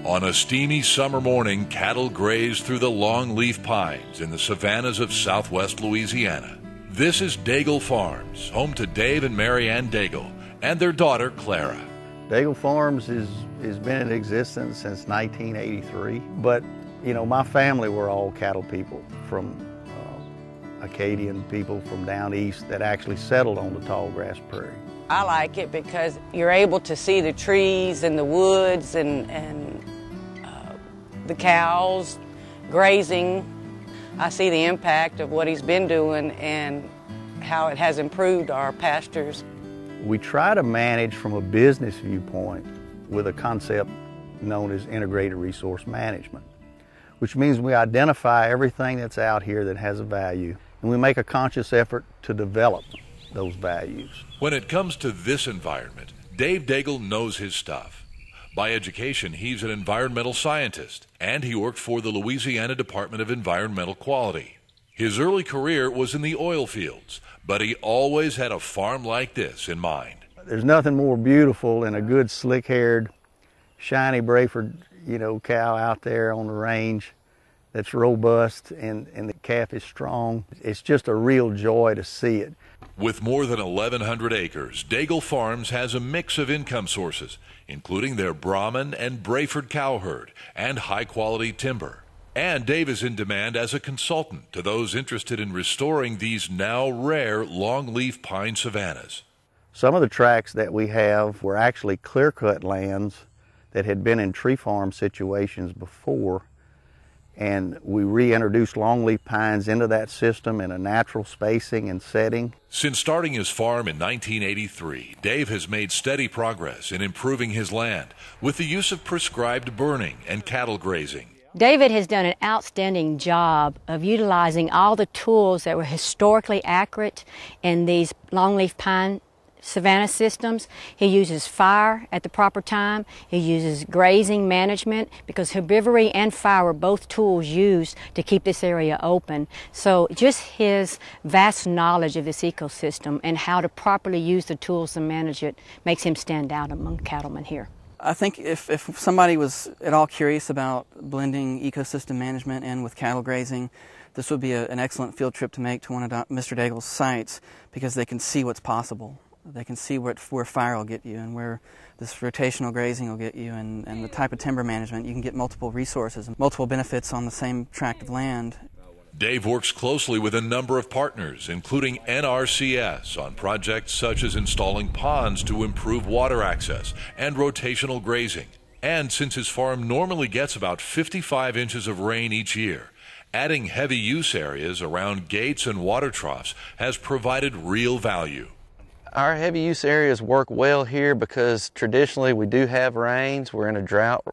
On a steamy summer morning, cattle graze through the longleaf pines in the savannas of southwest Louisiana. This is Daigle Farms, home to Dave and Mary Ann Daigle and their daughter, Clara. Daigle Farms has been in existence since 1983, but my family were all cattle people from Acadian people from down east that actually settled on the tall grass prairie. I like it because you're able to see the trees and the woods and the cows grazing. I see the impact of what he's been doing and how it has improved our pastures. We try to manage from a business viewpoint with a concept known as integrated resource management, which means we identify everything that's out here that has a value, and we make a conscious effort to develop those values. When it comes to this environment, Dave Daigle knows his stuff. By education, he's an environmental scientist, and he worked for the Louisiana Department of Environmental Quality. His early career was in the oil fields, but he always had a farm like this in mind. There's nothing more beautiful than a good slick-haired, shiny Brayford, cow out there on the range that's robust and the calf is strong. It's just a real joy to see it. With more than 1,100 acres, Daigle Farms has a mix of income sources, including their Brahman and Brayford cow herd and high-quality timber. And Dave is in demand as a consultant to those interested in restoring these now rare longleaf pine savannas. Some of the tracts that we have were actually clear-cut lands that had been in tree farm situations before, and we reintroduced longleaf pines into that system in a natural spacing and setting. Since starting his farm in 1983, Dave has made steady progress in improving his land with the use of prescribed burning and cattle grazing. David has done an outstanding job of utilizing all the tools that were historically accurate in these longleaf pine savanna systems. He uses fire at the proper time. He uses grazing management, because herbivory and fire were both tools used to keep this area open. So just his vast knowledge of this ecosystem and how to properly use the tools to manage it makes him stand out among cattlemen here. I think if somebody was at all curious about blending ecosystem management in with cattle grazing, this would be an excellent field trip to make to one of Mr. Daigle's sites, because they can see what's possible. They can see where fire will get you and where this rotational grazing will get you, and the type of timber management. You can get multiple resources and multiple benefits on the same tract of land. Dave works closely with a number of partners, including NRCS, on projects such as installing ponds to improve water access and rotational grazing. And since his farm normally gets about 55 inches of rain each year, adding heavy use areas around gates and water troughs has provided real value. Our heavy use areas work well here because traditionally we do have rains. We're in a drought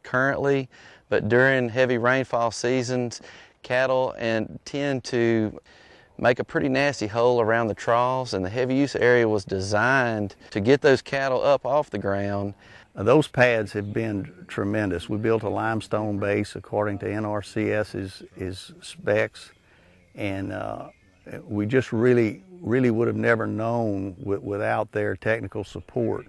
currently, but during heavy rainfall seasons, cattle tend to make a pretty nasty hole around the troughs, and the heavy use area was designed to get those cattle up off the ground. Those pads have been tremendous. We built a limestone base according to NRCS's specs, and we just really would have never known without their technical support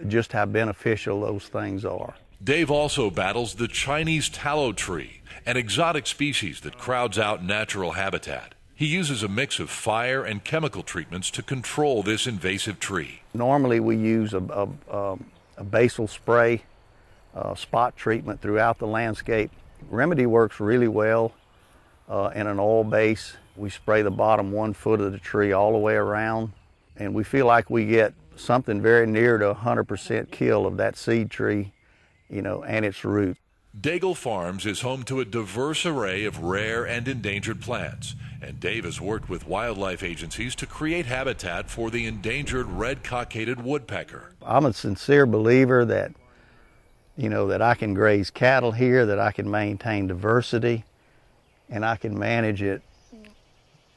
just how beneficial those things are. Dave also battles the Chinese tallow tree, an exotic species that crowds out natural habitat. He uses a mix of fire and chemical treatments to control this invasive tree. Normally we use a basal spray, spot treatment throughout the landscape. Remedy works really well in an oil base. We spray the bottom 1 foot of the tree all the way around, and we feel like we get something very near to 100% kill of that seed tree, and its root. Daigle Farms is home to a diverse array of rare and endangered plants, and Dave has worked with wildlife agencies to create habitat for the endangered red-cockaded woodpecker. I'm a sincere believer that, that I can graze cattle here, that I can maintain diversity, and I can manage it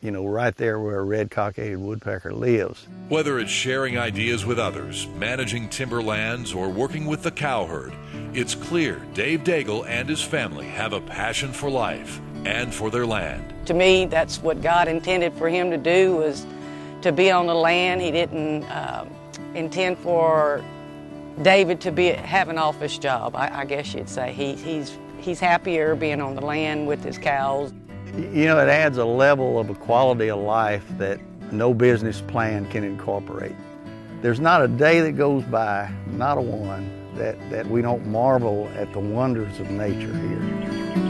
right there where a red-cockaded woodpecker lives. Whether it's sharing ideas with others, managing timberlands, or working with the cow herd, it's clear Dave Daigle and his family have a passion for life and for their land. To me, that's what God intended for him to do, was to be on the land. He didn't intend for David to have an office job, I guess you'd say. He's happier being on the land with his cows. You know, it adds a level of a quality of life that no business plan can incorporate. There's not a day that goes by, not a one, that we don't marvel at the wonders of nature here.